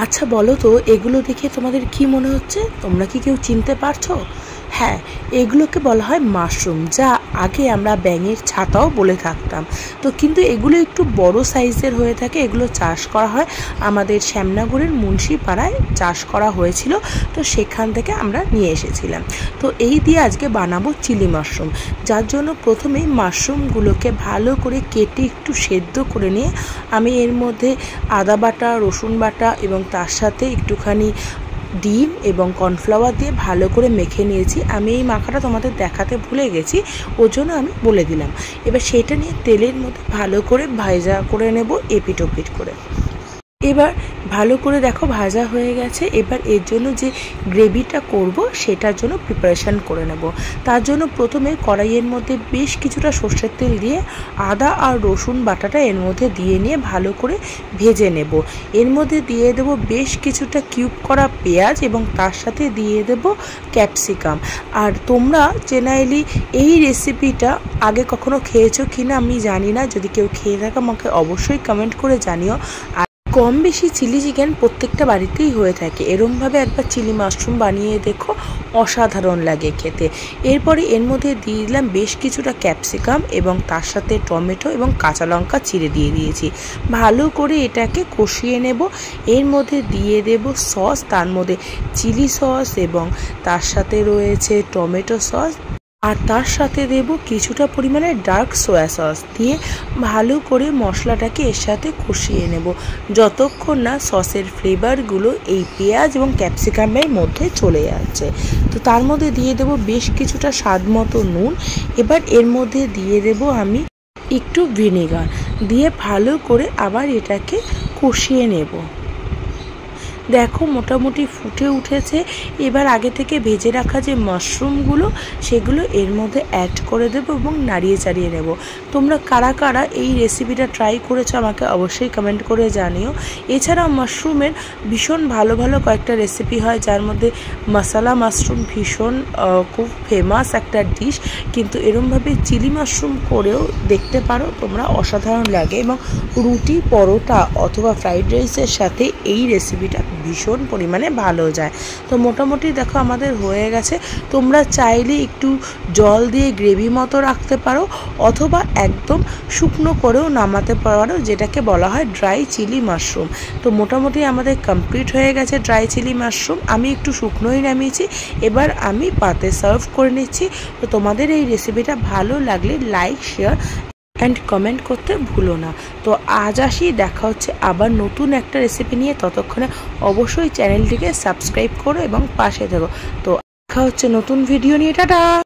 আচ্ছা বলো তো, এগুলো দেখে তোমাদের কি মনে হচ্ছে? তোমরা কি কেউ চিনতে পারছো? হ্যাঁ, এগুলোকে বলা হয় মাশরুম, যা আগে আমরা ব্যাঙের ছাতাও বলে থাকতাম। তো কিন্তু এগুলো একটু বড় সাইজের হয়ে থাকে। এগুলো চাষ করা হয় আমাদের শ্যামনগরের মুন্সিপাড়ায় চাষ করা হয়েছিল। তো সেখান থেকে আমরা নিয়ে এসেছিলাম। তো এই দিয়ে আজকে বানাবো চিলি মাশরুম, যার জন্য প্রথমেই মাশরুমগুলোকে ভালো করে কেটে একটু সেদ্ধ করে নিয়ে আমি এর মধ্যে আদা বাটা, রসুন বাটা এবং তার সাথে একটুখানি ডিম এবং কর্নফ্লাওয়ার দিয়ে ভালো করে মেখে নিয়েছি। আমি এই মাখাটা তোমাদের দেখাতে ভুলে গেছি, ওর জন্য আমি বলে দিলাম। এবার সেটা নিয়ে তেলের মধ্যে ভালো করে ভাজা করে নেব, এপিট ওপিট করে। এবার ভালো করে দেখো ভাজা হয়ে গেছে। এবার এর জন্য যে গ্রেভিটা করব সেটার জন্য প্রিপারেশান করে নেব। তার জন্য প্রথমে কড়াইয়ের মধ্যে বেশ কিছুটা সর্ষের তেল দিয়ে আদা আর রসুন বাটাটা এর মধ্যে দিয়ে নিয়ে ভালো করে ভেজে নেব। এর মধ্যে দিয়ে দেব বেশ কিছুটা কিউব করা পেঁয়াজ এবং তার সাথে দিয়ে দেব ক্যাপসিকাম। আর তোমরা জেনারেলি এই রেসিপিটা আগে কখনো খেয়েছো কিনা আমি জানি না, যদি কেউ খেয়ে থাকো আমাকে অবশ্যই কমেন্ট করে জানিও। কম বেশি চিলি চিকেন প্রত্যেকটা বাড়িতেই হয়ে থাকে, এরমভাবে একবার চিলি মাশরুম বানিয়ে দেখো, অসাধারণ লাগে খেতে। এরপরে এর মধ্যে দিয়ে দিলাম বেশ কিছুটা ক্যাপসিকাম এবং তার সাথে টমেটো এবং কাঁচা লঙ্কা চিড়ে দিয়ে দিয়েছি। ভালো করে এটাকে কষিয়ে নেব। এর মধ্যে দিয়ে দেব সস, তার মধ্যে চিলি সস এবং তার সাথে রয়েছে টমেটো সস, আর তার সাথে দেব কিছুটা পরিমাণে ডার্ক সোয়া সস দিয়ে ভালো করে মশলাটাকে এর সাথে কষিয়ে নেব, যতক্ষণ না সসের ফ্লেভারগুলো এই পেঁয়াজ এবং ক্যাপসিকামের মধ্যে চলে যাচ্ছে। তো তার মধ্যে দিয়ে দেব বেশ কিছুটা স্বাদ মতো নুন। এবার এর মধ্যে দিয়ে দেব আমি একটু ভিনেগার, দিয়ে ভালো করে আবার এটাকে কষিয়ে নেব। দেখো মোটামুটি ফুটে উঠেছে। এবার আগে থেকে ভেজে রাখা যে মাশরুমগুলো সেগুলো এর মধ্যে অ্যাড করে দেবো এবং নাড়িয়ে চাড়িয়ে নেব। তোমরা কারা কারা এই রেসিপিটা ট্রাই করেছো আমাকে অবশ্যই কমেন্ট করে জানিও। এছাড়াও মাশরুমের ভীষণ ভালো ভালো কয়েকটা রেসিপি হয়, যার মধ্যে মশলা মাশরুম ভীষণ খুব ফেমাস একটা ডিশ, কিন্তু এরমভাবে চিলি মাশরুম করেও দেখতে পারো তোমরা, অসাধারণ লাগে এবং রুটি, পরোটা অথবা ফ্রাইড রাইসের সাথে এই রেসিপিটা ভীষণ পরিমাণে ভালো যায়। তো মোটামুটি দেখো আমাদের হয়ে গেছে। তোমরা চাইলে একটু জল দিয়ে গ্রেভি মতো রাখতে পারো অথবা একদম শুকনো করেও নামাতে পারো, যেটাকে বলা হয় ড্রাই চিলি মাশরুম। তো মোটামুটি আমাদের কমপ্লিট হয়ে গেছে ড্রাই চিলি মাশরুম। আমি একটু শুকনোই নামিয়েছি, এবার আমি পাতে সার্ভ করে নিচ্ছি। তো তোমাদের এই রেসিপিটা ভালো লাগলে লাইক, শেয়ার অ্যান্ড কমেন্ট করতে ভুলো না। তো আজ আসি, দেখা হচ্ছে আবার নতুন একটা রেসিপি নিয়ে। ততক্ষণে অবশ্যই চ্যানেলটিকে সাবস্ক্রাইব করো এবং পাশে থেকো। তো দেখা হচ্ছে নতুন ভিডিও নিয়ে। টাটা।